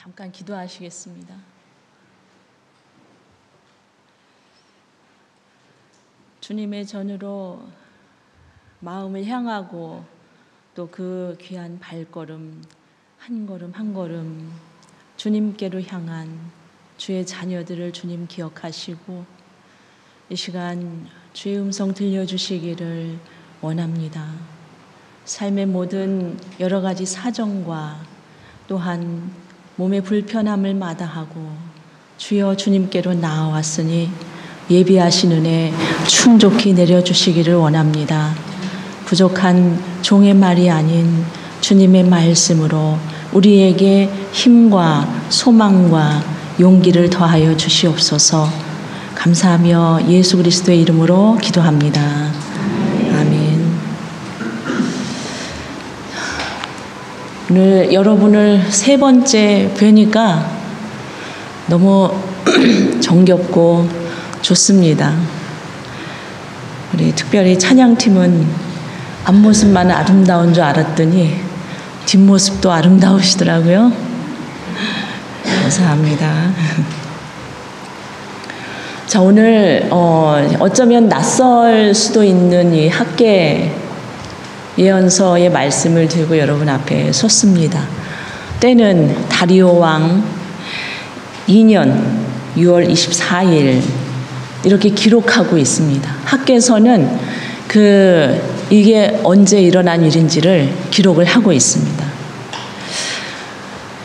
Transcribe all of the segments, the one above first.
잠깐 기도하시겠습니다. 주님의 전으로 마음을 향하고 또 그 귀한 발걸음 한 걸음 한 걸음 주님께로 향한 주의 자녀들을 주님 기억하시고 이 시간 주의 음성 들려주시기를 원합니다. 삶의 모든 여러 가지 사정과 또한 몸의 불편함을 마다하고 주여 주님께로 나아왔으니 예비하신 은혜 충족히 내려주시기를 원합니다. 부족한 종의 말이 아닌 주님의 말씀으로 우리에게 힘과 소망과 용기를 더하여 주시옵소서. 감사하며 예수 그리스도의 이름으로 기도합니다. 아멘. 오늘 여러분을 세 번째 뵈니까 너무 정겹고 좋습니다. 우리 특별히 찬양팀은 앞모습만 아름다운 줄 알았더니 뒷모습도 아름다우시더라고요. 감사합니다. 자, 오늘 어쩌면 낯설 수도 있는 이 학계 예언서의 말씀을 들고 여러분 앞에 섰습니다. 때는 다리오 왕 2년 6월 24일 이렇게 기록하고 있습니다. 학계서는 이게 언제 일어난 일인지를 기록을 하고 있습니다.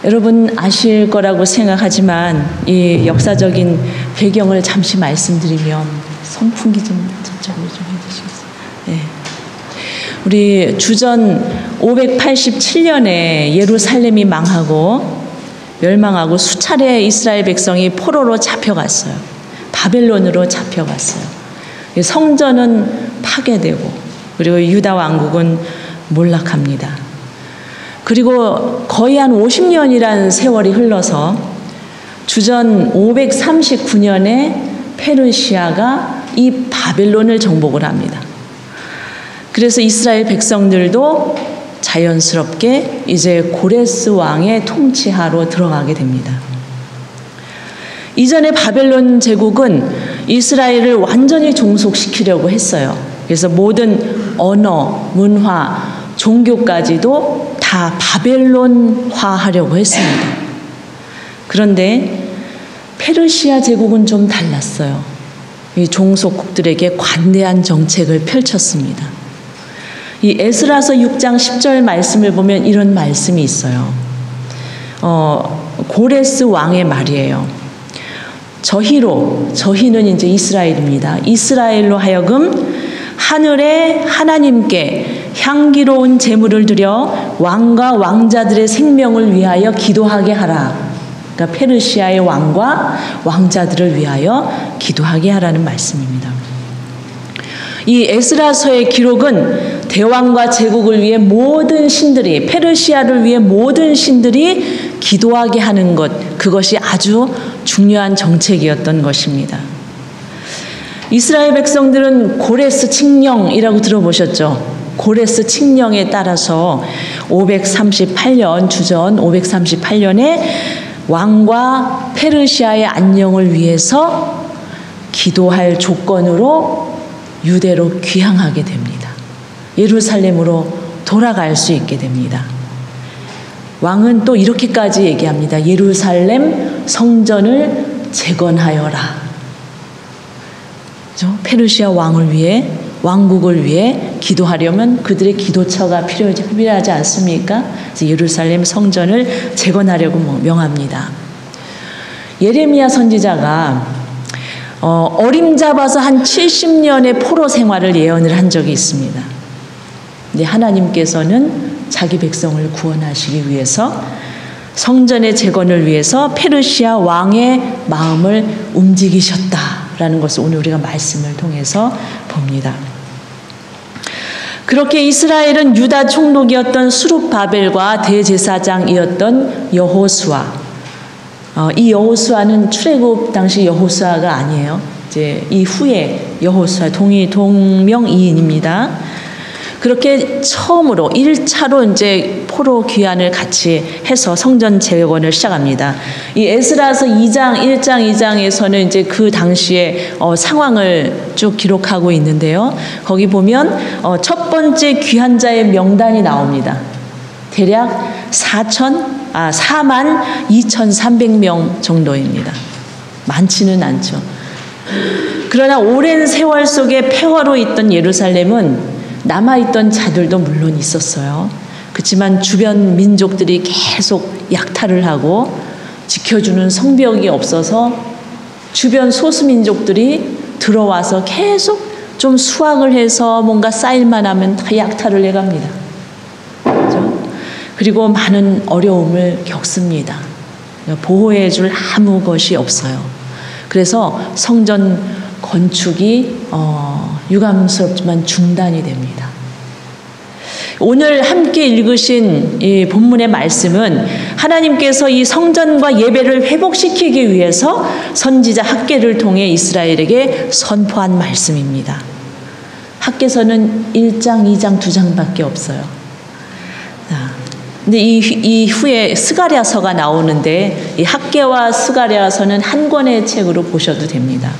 여러분 아실 거라고 생각하지만 이 역사적인 배경을 잠시 말씀드리면 선풍기 좀 저쪽으로 좀 해주시겠어요? 네. 우리 주전 587년에 예루살렘이 멸망하고 수차례 이스라엘 백성이 포로로 잡혀갔어요. 바벨론으로 잡혀갔어요. 성전은 파괴되고 그리고 유다 왕국은 몰락합니다. 그리고 거의 한 50년이라는 세월이 흘러서 주전 539년에 페르시아가 이 바벨론을 정복을 합니다. 그래서 이스라엘 백성들도 자연스럽게 이제 고레스 왕의 통치하로 들어가게 됩니다. 이전에 바벨론 제국은 이스라엘을 완전히 종속시키려고 했어요. 그래서 모든 언어, 문화, 종교까지도 다 바벨론화하려고 했습니다. 그런데 페르시아 제국은 좀 달랐어요. 이 종속국들에게 관대한 정책을 펼쳤습니다. 이 에스라서 6장 10절 말씀을 보면 이런 말씀이 있어요. 고레스 왕의 말이에요. 저희는 이제 이스라엘입니다. 이스라엘로 하여금 하늘의 하나님께 향기로운 제물을 드려 왕과 왕자들의 생명을 위하여 기도하게 하라. 그러니까 페르시아의 왕과 왕자들을 위하여 기도하게 하라는 말씀입니다. 이 에스라서의 기록은 대왕과 제국을 위해 모든 신들이, 페르시아를 위해 모든 신들이 기도하게 하는 것, 그것이 아주 중요한 정책이었던 것입니다. 이스라엘 백성들은 고레스 칙령이라고 들어보셨죠? 고레스 칙령에 따라서 538년, 주전 538년에 왕과 페르시아의 안녕을 위해서 기도할 조건으로 유대로 귀향하게 됩니다. 예루살렘으로 돌아갈 수 있게 됩니다. 왕은 또 이렇게까지 얘기합니다. 예루살렘 성전을 재건하여라. 페르시아 왕을 위해, 왕국을 위해 기도하려면 그들의 기도처가 필요하지 않습니까? 그래서 예루살렘 성전을 재건하려고 명합니다. 예레미야 선지자가 어림잡아서 한 70년의 포로 생활을 예언을 한 적이 있습니다. 근데 하나님께서는 자기 백성을 구원하시기 위해서 성전의 재건을 위해서 페르시아 왕의 마음을 움직이셨다라는 것을 오늘 우리가 말씀을 통해서 봅니다. 그렇게 이스라엘은 유다 총독이었던 수룹바벨과 대제사장이었던 여호수아, 이 여호수아는 출애굽 당시 여호수아가 아니에요. 이제 이후에 여호수아 동명이인입니다. 그렇게 처음으로 1차로 이제 포로 귀환을 같이 해서 성전 재건을 시작합니다. 이 에스라서 2장, 1장, 2장에서는 이제 그 당시의 상황을 쭉 기록하고 있는데요. 거기 보면 첫 번째 귀환자의 명단이 나옵니다. 대략 4만 2,300명 정도입니다. 많지는 않죠. 그러나 오랜 세월 속에 폐허로 있던 예루살렘은 남아있던 자들도 물론 있었어요. 그렇지만 주변 민족들이 계속 약탈을 하고 지켜주는 성벽이 없어서 주변 소수민족들이 들어와서 계속 좀 수확을 해서 뭔가 쌓일만 하면 다 약탈을 해갑니다. 그렇죠? 그리고 많은 어려움을 겪습니다. 보호해 줄 아무 것이 없어요. 그래서 성전 건축이 유감스럽지만 중단이 됩니다. 오늘 함께 읽으신 이 본문의 말씀은 하나님께서 이 성전과 예배를 회복시키기 위해서 선지자 학개를 통해 이스라엘에게 선포한 말씀입니다. 학개서는 1장, 2장, 2장밖에 없어요. 근데 이 후에 스가랴서가 나오는데 이 학개와 스가랴서는 한 권의 책으로 보셔도 됩니다.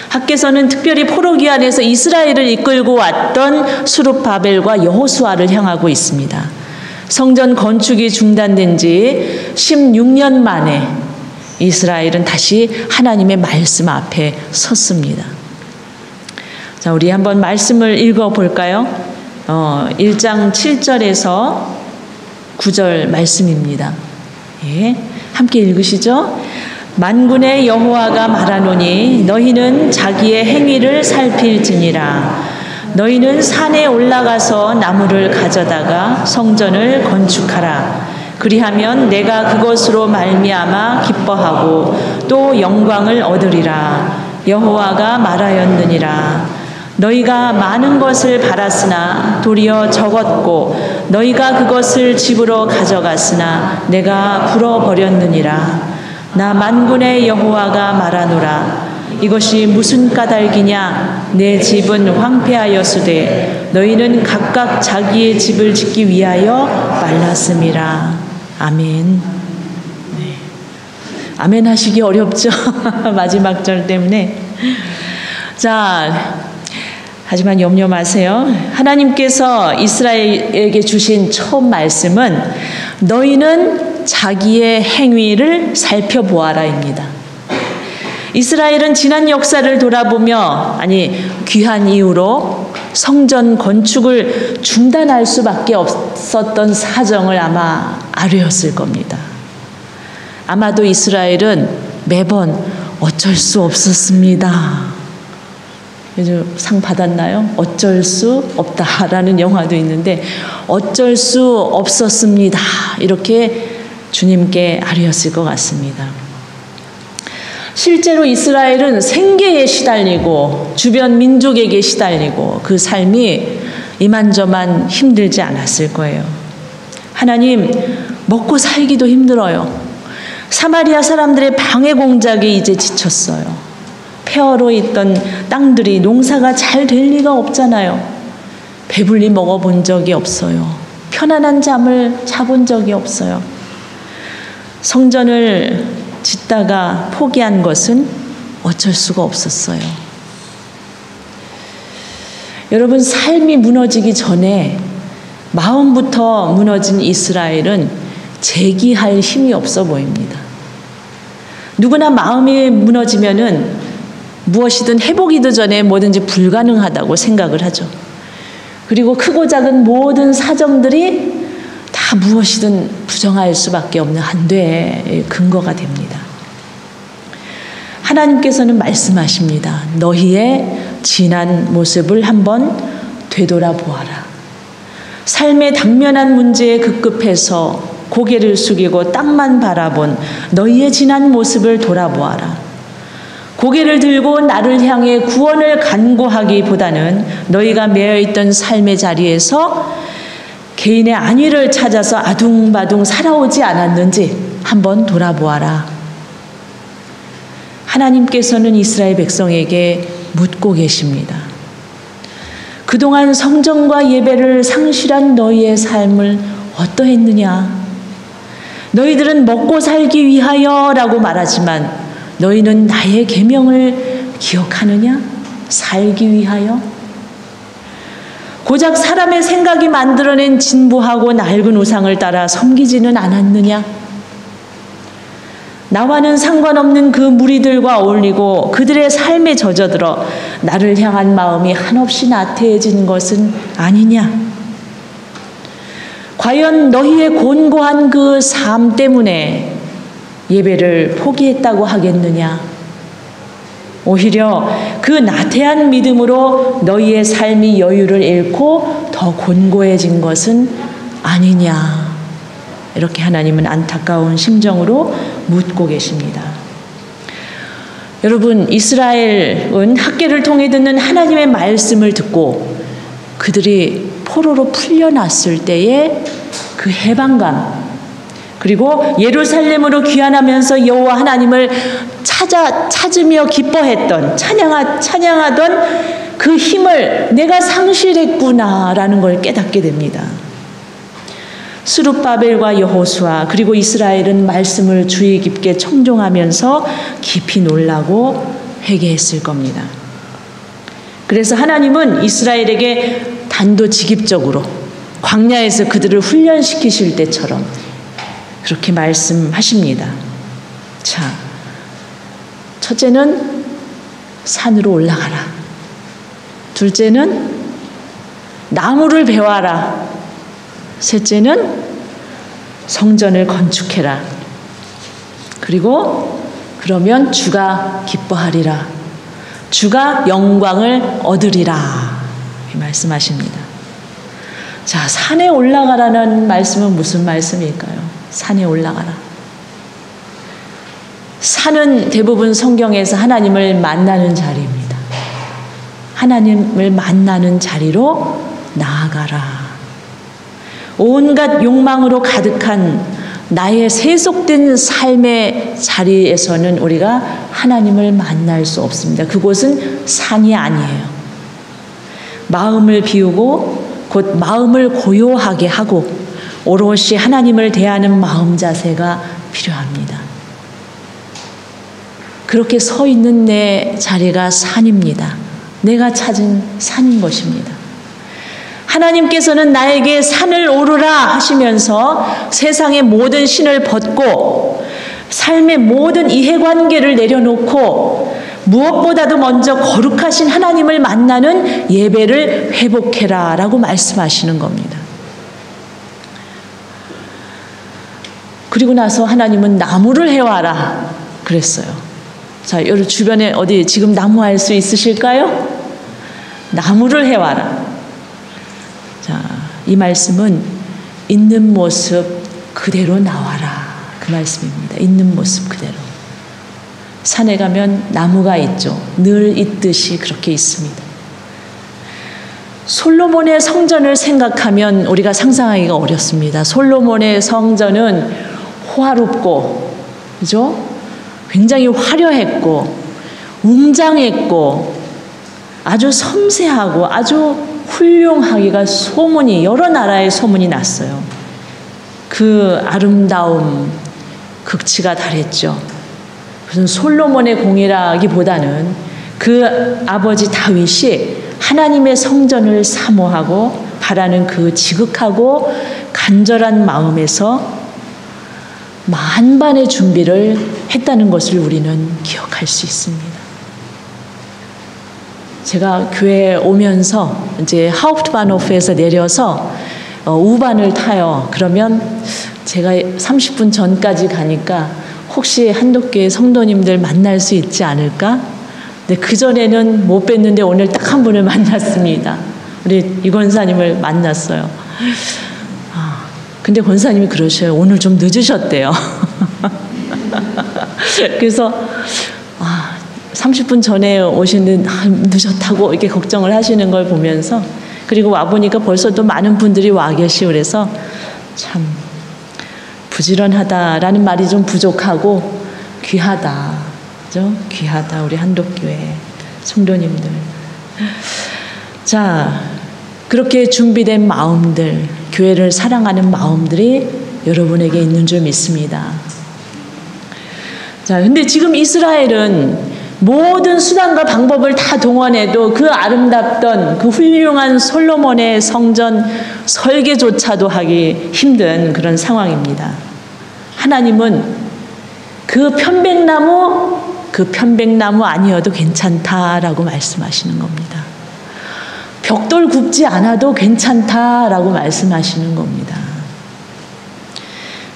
학개서는 특별히 포로 귀환에서 이스라엘을 이끌고 왔던 수룹바벨과 여호수아를 향하고 있습니다. 성전 건축이 중단된 지 16년 만에 이스라엘은 다시 하나님의 말씀 앞에 섰습니다. 자, 우리 한번 말씀을 읽어볼까요? 1장 7절에서 9절 말씀입니다. 예, 함께 읽으시죠. 만군의 여호와가 말하노니 너희는 자기의 행위를 살필지니라. 너희는 산에 올라가서 나무를 가져다가 성전을 건축하라. 그리하면 내가 그것으로 말미암아 기뻐하고 또 영광을 얻으리라. 여호와가 말하였느니라. 너희가 많은 것을 바랐으나 도리어 적었고 너희가 그것을 집으로 가져갔으나 내가 불어버렸느니라. 나 만군의 여호와가 말하노라. 이것이 무슨 까닭이냐? 내 집은 황폐하였으되 너희는 각각 자기의 집을 짓기 위하여 말랐음이라. 아멘. 네. 아멘 하시기 어렵죠? 마지막 절 때문에. 자, 하지만 염려 마세요. 하나님께서 이스라엘에게 주신 처음 말씀은 너희는 자기의 행위를 살펴보아라입니다. 이스라엘은 지난 역사를 돌아보며 귀한 이후로 성전 건축을 중단할 수밖에 없었던 사정을 아마 알으셨을 겁니다. 아마도 이스라엘은 매번 어쩔 수 없었습니다. 요즘 상 받았나요? 어쩔 수 없다라는 영화도 있는데 어쩔 수 없었습니다. 이렇게 주님께 아뢰었을 것 같습니다. 실제로 이스라엘은 생계에 시달리고 주변 민족에게 시달리고 그 삶이 이만저만 힘들지 않았을 거예요. 하나님, 먹고 살기도 힘들어요. 사마리아 사람들의 방해 공작에 이제 지쳤어요. 폐허로 있던 땅들이 농사가 잘 될 리가 없잖아요. 배불리 먹어본 적이 없어요. 편안한 잠을 자본 적이 없어요. 성전을 짓다가 포기한 것은 어쩔 수가 없었어요. 여러분, 삶이 무너지기 전에 마음부터 무너진 이스라엘은 재기할 힘이 없어 보입니다. 누구나 마음이 무너지면은 무엇이든 해보기도 전에 뭐든지 불가능하다고 생각을 하죠. 그리고 크고 작은 모든 사정들이 다 무엇이든 부정할 수밖에 없는 한대의 근거가 됩니다. 하나님께서는 말씀하십니다. 너희의 지난 모습을 한번 되돌아보아라. 삶의 당면한 문제에 급급해서 고개를 숙이고 땅만 바라본 너희의 지난 모습을 돌아보아라. 고개를 들고 나를 향해 구원을 간구하기보다는 너희가 매여있던 삶의 자리에서 개인의 안위를 찾아서 아둥바둥 살아오지 않았는지 한번 돌아보아라. 하나님께서는 이스라엘 백성에게 묻고 계십니다. 그동안 성전과 예배를 상실한 너희의 삶을 어떠했느냐? 너희들은 먹고 살기 위하여라고 말하지만 너희는 나의 계명을 기억하느냐? 살기 위하여? 고작 사람의 생각이 만들어낸 진부하고 낡은 우상을 따라 섬기지는 않았느냐? 나와는 상관없는 그 무리들과 어울리고 그들의 삶에 젖어들어 나를 향한 마음이 한없이 나태해진 것은 아니냐? 과연 너희의 곤고한 그 삶 때문에 예배를 포기했다고 하겠느냐? 오히려 그 나태한 믿음으로 너희의 삶이 여유를 잃고 더 곤고해진 것은 아니냐? 이렇게 하나님은 안타까운 심정으로 묻고 계십니다. 여러분, 이스라엘은 학개를 통해 듣는 하나님의 말씀을 듣고 그들이 포로로 풀려났을 때의 그 해방감, 그리고 예루살렘으로 귀환하면서 여호와 하나님을 찾으며 기뻐했던, 찬양하던 그 힘을 내가 상실했구나라는 걸 깨닫게 됩니다. 스룹바벨과 여호수아 그리고 이스라엘은 말씀을 주의 깊게 청종하면서 깊이 놀라고 회개했을 겁니다. 그래서 하나님은 이스라엘에게 단도직입적으로 광야에서 그들을 훈련시키실 때처럼 그렇게 말씀하십니다. 자, 첫째는 산으로 올라가라. 둘째는 나무를 베와라. 셋째는 성전을 건축해라. 그리고 그러면 주가 기뻐하리라. 주가 영광을 얻으리라. 이 말씀하십니다. 자, 산에 올라가라는 말씀은 무슨 말씀일까요? 산에 올라가라. 산은 대부분 성경에서 하나님을 만나는 자리입니다. 하나님을 만나는 자리로 나아가라. 온갖 욕망으로 가득한 나의 세속된 삶의 자리에서는 우리가 하나님을 만날 수 없습니다. 그곳은 산이 아니에요. 마음을 비우고 곧 마음을 고요하게 하고 오롯이 하나님을 대하는 마음 자세가 필요합니다. 그렇게 서 있는 내 자리가 산입니다. 내가 찾은 산인 것입니다. 하나님께서는 나에게 산을 오르라 하시면서 세상의 모든 신을 벗고 삶의 모든 이해관계를 내려놓고 무엇보다도 먼저 거룩하신 하나님을 만나는 예배를 회복해라 라고 말씀하시는 겁니다. 그리고 나서 하나님은 나무를 해와라 그랬어요. 자, 여러분 주변에 어디 지금 나무 할 수 있으실까요? 나무를 해와라. 자, 이 말씀은 있는 모습 그대로 나와라 그 말씀입니다. 있는 모습 그대로. 산에 가면 나무가 있죠. 늘 있듯이 그렇게 있습니다. 솔로몬의 성전을 생각하면 우리가 상상하기가 어렵습니다. 솔로몬의 성전은 호화롭고, 그죠? 굉장히 화려했고, 웅장했고, 아주 섬세하고, 아주 훌륭하기가 소문이, 여러 나라의 소문이 났어요. 그 아름다움, 극치가 달했죠. 무슨 솔로몬의 공이라기보다는 그 아버지 다윗이 하나님의 성전을 사모하고 바라는 그 지극하고 간절한 마음에서 만반의 준비를 했다는 것을 우리는 기억할 수 있습니다. 제가 교회에 오면서 이제 하uptbahnhof에서 내려서 우반을 타요. 그러면 제가 30분 전까지 가니까 혹시 한독교회 성도님들 만날 수 있지 않을까? 근데 그전에는 못 뵀는데 오늘 딱 한 분을 만났습니다. 우리 이 권사님을 만났어요. 근데 권사님이 그러셔요. 오늘 좀 늦으셨대요. 그래서 30분 전에 오시는 늦었다고 이렇게 걱정을 하시는 걸 보면서, 그리고 와보니까 벌써 또 많은 분들이 와 계시고 그래서 참 부지런하다라는 말이 좀 부족하고 귀하다. 그죠? 귀하다. 우리 한독교회 성도님들. 자, 그렇게 준비된 마음들, 교회를 사랑하는 마음들이 여러분에게 있는 줄 믿습니다. 자, 근데 지금 이스라엘은 모든 수단과 방법을 다 동원해도 그 아름답던 그 훌륭한 솔로몬의 성전 설계조차도 하기 힘든 그런 상황입니다. 하나님은 그 편백나무 아니어도 괜찮다라고 말씀하시는 겁니다. 벽돌 굽지 않아도 괜찮다라고 말씀하시는 겁니다.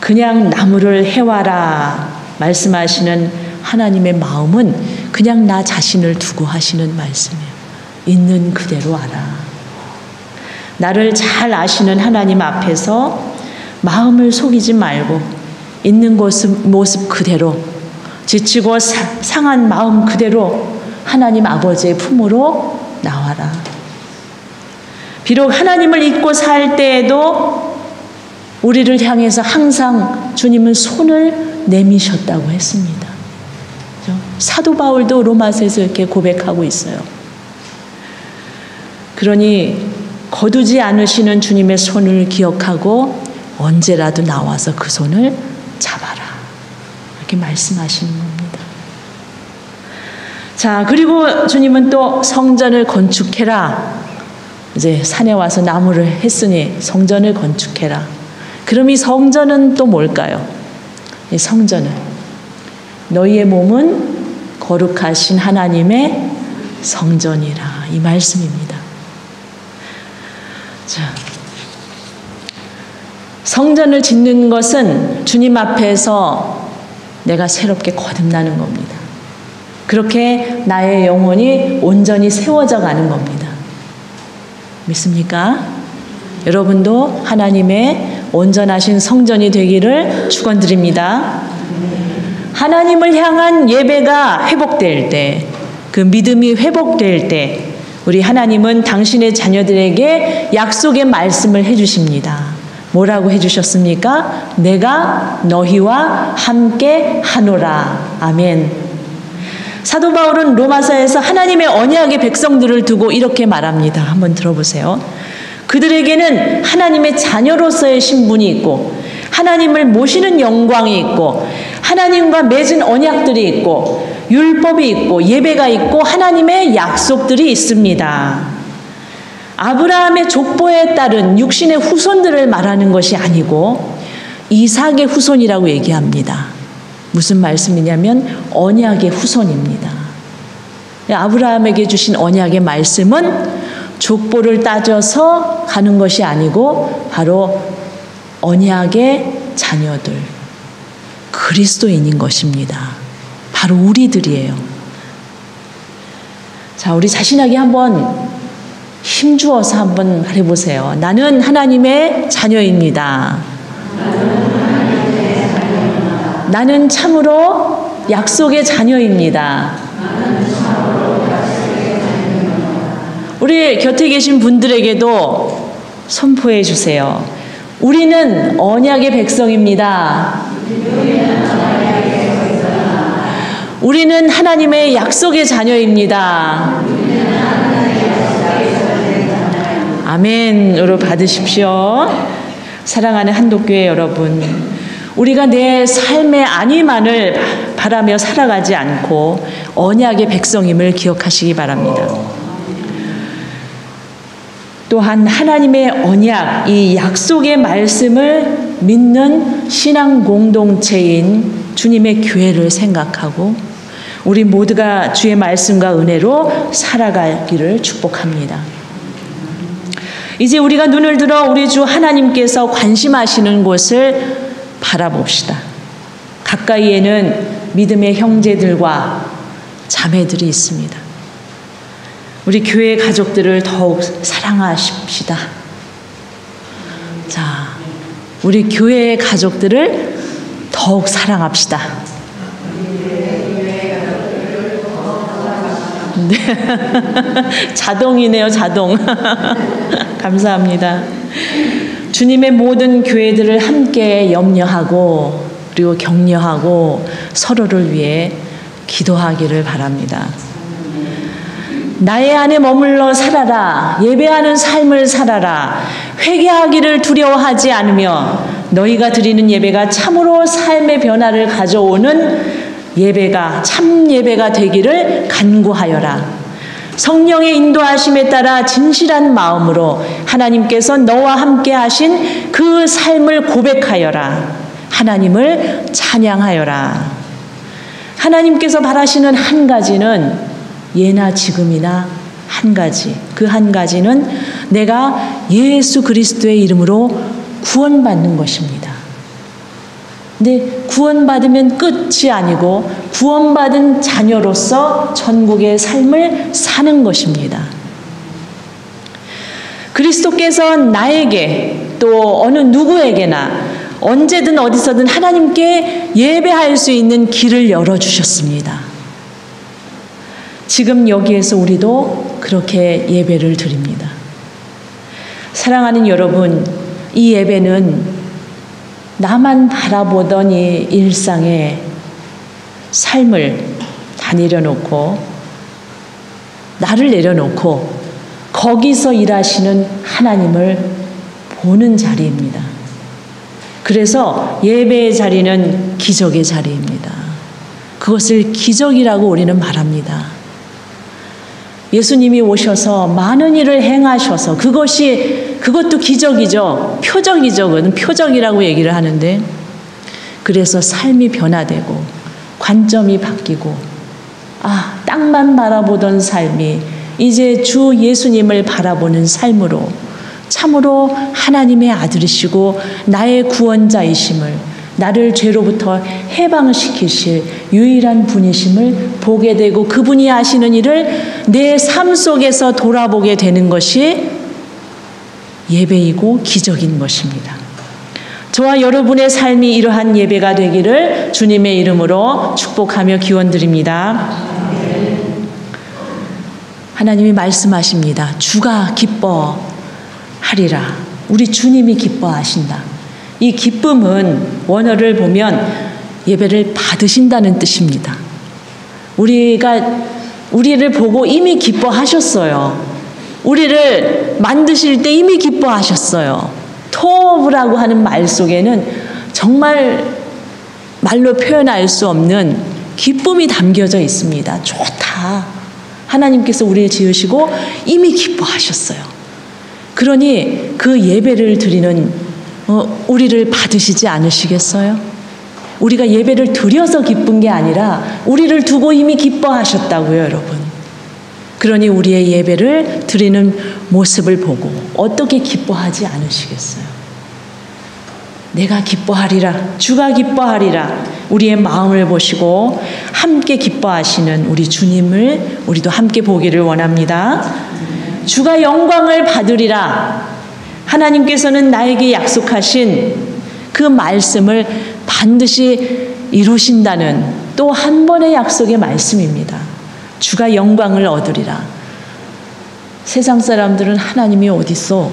그냥 나무를 해와라 말씀하시는 하나님의 마음은 그냥 나 자신을 두고 하시는 말씀이에요. 있는 그대로 알아. 나를 잘 아시는 하나님 앞에서 마음을 속이지 말고 있는 모습 그대로, 지치고 상한 마음 그대로 하나님 아버지의 품으로 나와라. 비록 하나님을 잊고 살 때에도 우리를 향해서 항상 주님은 손을 내미셨다고 했습니다. 사도 바울도 로마서에서 이렇게 고백하고 있어요. 그러니 거두지 않으시는 주님의 손을 기억하고 언제라도 나와서 그 손을 잡아라. 이렇게 말씀하시는 겁니다. 자, 그리고 주님은 또 성전을 건축해라. 이제 산에 와서 나무를 했으니 성전을 건축해라. 그럼 이 성전은 또 뭘까요? 이 성전은 너희의 몸은 거룩하신 하나님의 성전이라, 이 말씀입니다. 자, 성전을 짓는 것은 주님 앞에서 내가 새롭게 거듭나는 겁니다. 그렇게 나의 영혼이 온전히 세워져 가는 겁니다. 믿습니까? 여러분도 하나님의 온전하신 성전이 되기를 축원드립니다. 하나님을 향한 예배가 회복될 때, 그 믿음이 회복될 때 우리 하나님은 당신의 자녀들에게 약속의 말씀을 해주십니다. 뭐라고 해주셨습니까? 내가 너희와 함께 하노라. 아멘. 사도 바울은 로마서에서 하나님의 언약의 백성들을 두고 이렇게 말합니다. 한번 들어보세요. 그들에게는 하나님의 자녀로서의 신분이 있고 하나님을 모시는 영광이 있고 하나님과 맺은 언약들이 있고 율법이 있고 예배가 있고 하나님의 약속들이 있습니다. 아브라함의 족보에 따른 육신의 후손들을 말하는 것이 아니고 이삭의 후손이라고 얘기합니다. 무슨 말씀이냐면 언약의 후손입니다. 아브라함에게 주신 언약의 말씀은 족보를 따져서 가는 것이 아니고 바로 언약의 자녀들, 그리스도인인 것입니다. 바로 우리들이에요. 자, 우리 자신에게 한번 힘주어서 한번 말해보세요. 나는 하나님의 자녀입니다. 나는 참으로 약속의 자녀입니다. 우리 곁에 계신 분들에게도 선포해 주세요. 우리는 언약의 백성입니다. 우리는 하나님의 약속의 자녀입니다. 아멘으로 받으십시오. 사랑하는 한독교회 여러분, 우리가 내 삶의 안위만을 바라며 살아가지 않고 언약의 백성임을 기억하시기 바랍니다. 또한 하나님의 언약, 이 약속의 말씀을 믿는 신앙 공동체인 주님의 교회를 생각하고 우리 모두가 주의 말씀과 은혜로 살아가기를 축복합니다. 이제 우리가 눈을 들어 우리 주 하나님께서 관심하시는 곳을 바라봅시다. 가까이에는 믿음의 형제들과 자매들이 있습니다. 우리 교회 가족들을 더욱 사랑하십시다. 자, 우리 교회의 가족들을 더욱 사랑합시다. 네. 자동이네요, 자동. 감사합니다. 주님의 모든 교회들을 함께 염려하고 그리고 격려하고 서로를 위해 기도하기를 바랍니다. 나의 안에 머물러 살아라. 예배하는 삶을 살아라. 회개하기를 두려워하지 않으며 너희가 드리는 예배가 참으로 삶의 변화를 가져오는 예배가 참 예배가 되기를 간구하여라. 성령의 인도하심에 따라 진실한 마음으로 하나님께서 너와 함께 하신 그 삶을 고백하여라. 하나님을 찬양하여라. 하나님께서 바라시는 한 가지는 예나 지금이나 한 가지, 그 한 가지는 내가 예수 그리스도의 이름으로 구원받는 것입니다. 근데 구원받으면 끝이 아니고 구원받은 자녀로서 천국의 삶을 사는 것입니다. 그리스도께서 나에게 또 어느 누구에게나 언제든 어디서든 하나님께 예배할 수 있는 길을 열어주셨습니다. 지금 여기에서 우리도 그렇게 예배를 드립니다. 사랑하는 여러분, 이 예배는 나만 바라보던 이 일상의 삶을 다 내려놓고 나를 내려놓고 거기서 일하시는 하나님을 보는 자리입니다. 그래서 예배의 자리는 기적의 자리입니다. 그것을 기적이라고 우리는 말합니다. 예수님이 오셔서 많은 일을 행하셔서 그것도 기적이죠. 표적이죠. 그건 표적이라고 얘기를 하는데 그래서 삶이 변화되고 관점이 바뀌고 땅만 바라보던 삶이 이제 주 예수님을 바라보는 삶으로 참으로 하나님의 아들이시고 나의 구원자이심을 나를 죄로부터 해방시키실 유일한 분이심을 보게 되고 그분이 하시는 일을 내 삶 속에서 돌아보게 되는 것이 예배이고 기적인 것입니다. 저와 여러분의 삶이 이러한 예배가 되기를 주님의 이름으로 축복하며 기원드립니다. 하나님이 말씀하십니다. 주가 기뻐하리라. 우리 주님이 기뻐하신다. 이 기쁨은 원어를 보면 예배를 받으신다는 뜻입니다. 우리를 보고 이미 기뻐하셨어요. 우리를 만드실 때 이미 기뻐하셨어요. 토브라고 하는 말 속에는 정말 말로 표현할 수 없는 기쁨이 담겨져 있습니다. 좋다. 하나님께서 우리를 지으시고 이미 기뻐하셨어요. 그러니 그 예배를 드리는 우리를 받으시지 않으시겠어요? 우리가 예배를 드려서 기쁜 게 아니라 우리를 두고 이미 기뻐하셨다고요, 여러분. 그러니 우리의 예배를 드리는 모습을 보고 어떻게 기뻐하지 않으시겠어요? 내가 기뻐하리라, 주가 기뻐하리라. 우리의 마음을 보시고 함께 기뻐하시는 우리 주님을 우리도 함께 보기를 원합니다. 주가 영광을 받으리라. 하나님께서는 나에게 약속하신 그 말씀을 반드시 이루신다는 또 한 번의 약속의 말씀입니다. 주가 영광을 얻으리라. 세상 사람들은 하나님이 어딨어?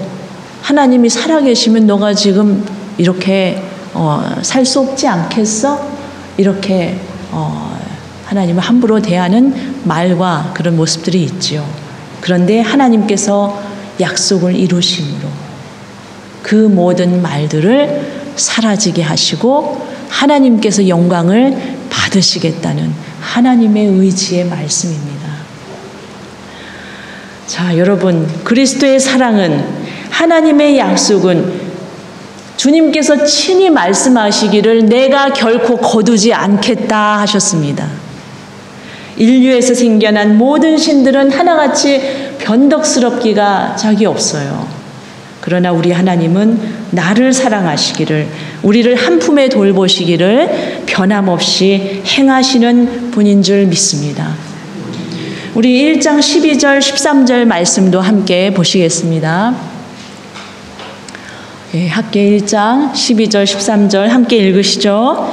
하나님이 살아계시면 너가 지금 이렇게 살 수 없지 않겠어? 이렇게 하나님을 함부로 대하는 말과 그런 모습들이 있지요. 그런데 하나님께서 약속을 이루심으로 그 모든 말들을 사라지게 하시고 하나님께서 영광을 받으시겠다는 하나님의 의지의 말씀입니다. 자, 여러분, 그리스도의 사랑은 하나님의 약속은 주님께서 친히 말씀하시기를 내가 결코 거두지 않겠다 하셨습니다. 인류에서 생겨난 모든 신들은 하나같이 변덕스럽기가 짝이 없어요. 그러나 우리 하나님은 나를 사랑하시기를 우리를 한 품에 돌보시기를 변함없이 행하시는 분인 줄 믿습니다. 우리 1장 12절 13절 말씀도 함께 보시겠습니다. 학개 1장 12절 13절 함께 읽으시죠.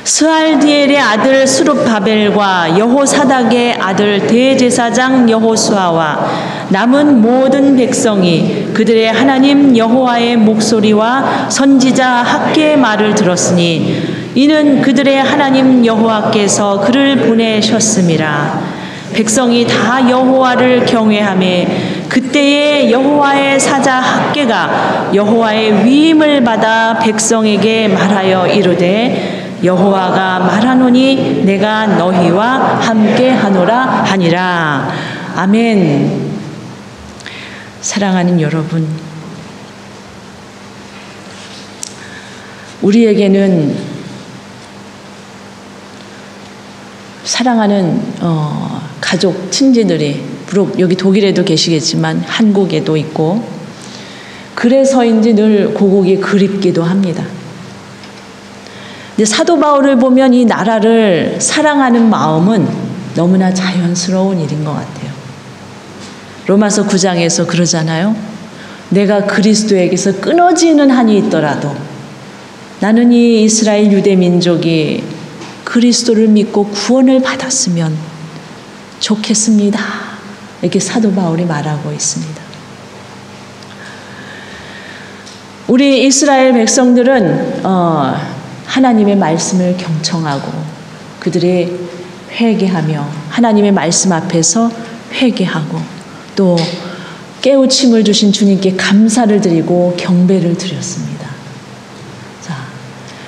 스알디엘의 아들 스룹바벨과 여호사닥의 아들 대제사장 여호수아와 남은 모든 백성이 그들의 하나님 여호와의 목소리와 선지자 학개의 말을 들었으니 이는 그들의 하나님 여호와께서 그를 보내셨음이라. 백성이 다 여호와를 경외하매 그때에 여호와의 사자 학개가 여호와의 위임을 받아 백성에게 말하여 이르되 여호와가 말하노니 내가 너희와 함께 하노라 하니라. 아멘. 사랑하는 여러분, 우리에게는 사랑하는 가족, 친지들이 비록 여기 독일에도 계시겠지만 한국에도 있고, 그래서인지 늘 고국이 그립기도 합니다. 근데 사도 바울을 보면 이 나라를 사랑하는 마음은 너무나 자연스러운 일인 것 같아요. 로마서 9장에서 그러잖아요. 내가 그리스도에게서 끊어지는 한이 있더라도 나는 이 이스라엘 유대 민족이 그리스도를 믿고 구원을 받았으면 좋겠습니다. 이렇게 사도 바울이 말하고 있습니다. 우리 이스라엘 백성들은 하나님의 말씀을 경청하고 그들이 회개하며 하나님의 말씀 앞에서 회개하고 또 깨우침을 주신 주님께 감사를 드리고 경배를 드렸습니다. 자,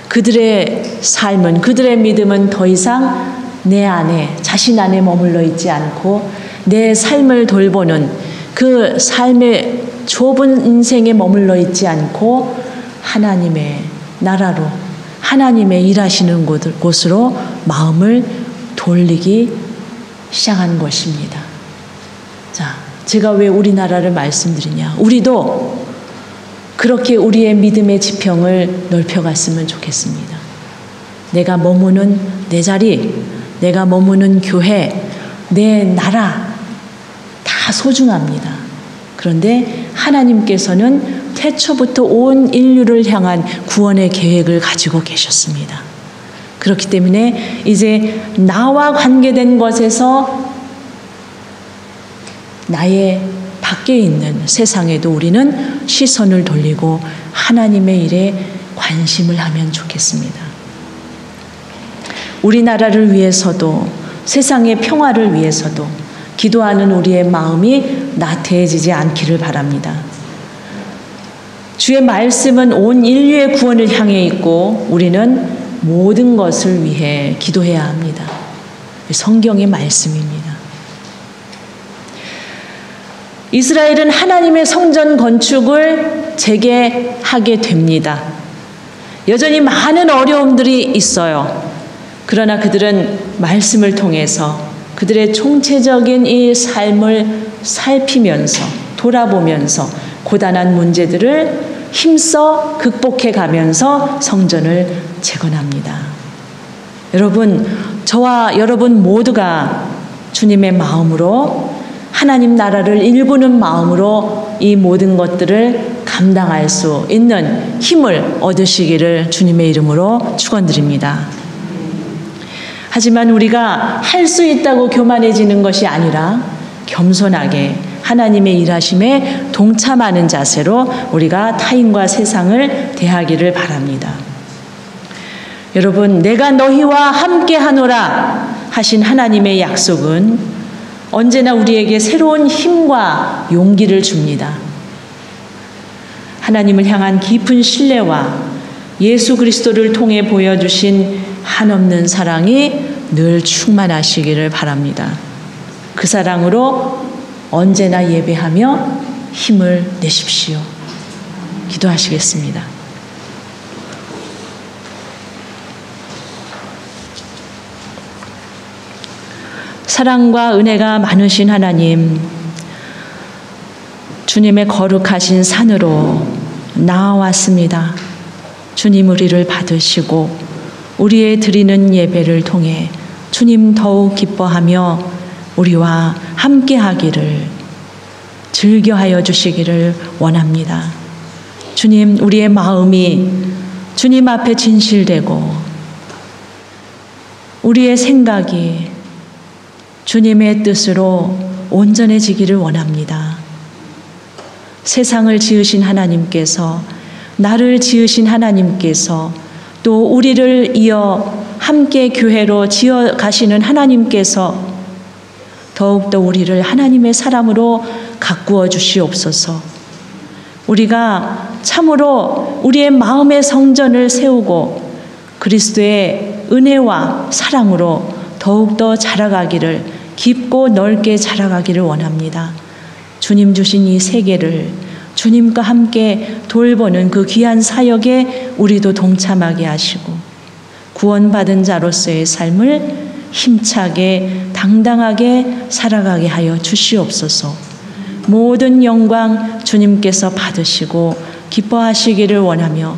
그들의 삶은, 그들의 믿음은 더 이상 내 안에, 자신 안에 머물러 있지 않고 내 삶을 돌보는 그 삶의 좁은 인생에 머물러 있지 않고 하나님의 나라로, 하나님의 일하시는 곳으로 마음을 돌리기 시작한 것입니다. 자, 제가 왜 우리나라를 말씀드리냐? 우리도 그렇게 우리의 믿음의 지평을 넓혀갔으면 좋겠습니다. 내가 머무는 내 자리, 내가 머무는 교회, 내 나라 다 소중합니다. 그런데 하나님께서는 태초부터 온 인류를 향한 구원의 계획을 가지고 계셨습니다. 그렇기 때문에 이제 나와 관계된 것에서 나의 밖에 있는 세상에도 우리는 시선을 돌리고 하나님의 일에 관심을 하면 좋겠습니다. 우리나라를 위해서도 세상의 평화를 위해서도 기도하는 우리의 마음이 나태해지지 않기를 바랍니다. 주의 말씀은 온 인류의 구원을 향해 있고 우리는 모든 것을 위해 기도해야 합니다. 성경의 말씀입니다. 이스라엘은 하나님의 성전 건축을 재개하게 됩니다. 여전히 많은 어려움들이 있어요. 그러나 그들은 말씀을 통해서 그들의 총체적인 이 삶을 살피면서 돌아보면서 고단한 문제들을 힘써 극복해 가면서 성전을 재건합니다. 여러분, 저와 여러분 모두가 주님의 마음으로 하나님 나라를 일구는 마음으로 이 모든 것들을 감당할 수 있는 힘을 얻으시기를 주님의 이름으로 축원드립니다. 하지만 우리가 할 수 있다고 교만해지는 것이 아니라 겸손하게 하나님의 일하심에 동참하는 자세로 우리가 타인과 세상을 대하기를 바랍니다. 여러분, 내가 너희와 함께 하노라 하신 하나님의 약속은 언제나 우리에게 새로운 힘과 용기를 줍니다. 하나님을 향한 깊은 신뢰와 예수 그리스도를 통해 보여주신 한없는 사랑이 늘 충만하시기를 바랍니다. 그 사랑으로 언제나 예배하며 힘을 내십시오. 기도하시겠습니다. 사랑과 은혜가 많으신 하나님, 주님의 거룩하신 산으로 나아왔습니다. 주님 우리를 받으시고 우리의 드리는 예배를 통해 주님 더욱 기뻐하며 우리와 함께하기를 즐겨하여 주시기를 원합니다. 주님, 우리의 마음이 주님 앞에 진실되고 우리의 생각이 주님의 뜻으로 온전해지기를 원합니다. 세상을 지으신 하나님께서, 나를 지으신 하나님께서, 또 우리를 이어 함께 교회로 지어 가시는 하나님께서 더욱더 우리를 하나님의 사람으로 가꾸어 주시옵소서. 우리가 참으로 우리의 마음의 성전을 세우고 그리스도의 은혜와 사랑으로 더욱더 자라가기를, 깊고 넓게 자라가기를 원합니다. 주님 주신 이 세계를 주님과 함께 돌보는 그 귀한 사역에 우리도 동참하게 하시고 구원받은 자로서의 삶을 힘차게 당당하게 살아가게 하여 주시옵소서. 모든 영광 주님께서 받으시고 기뻐하시기를 원하며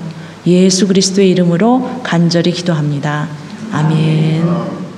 예수 그리스도의 이름으로 간절히 기도합니다. 아멘.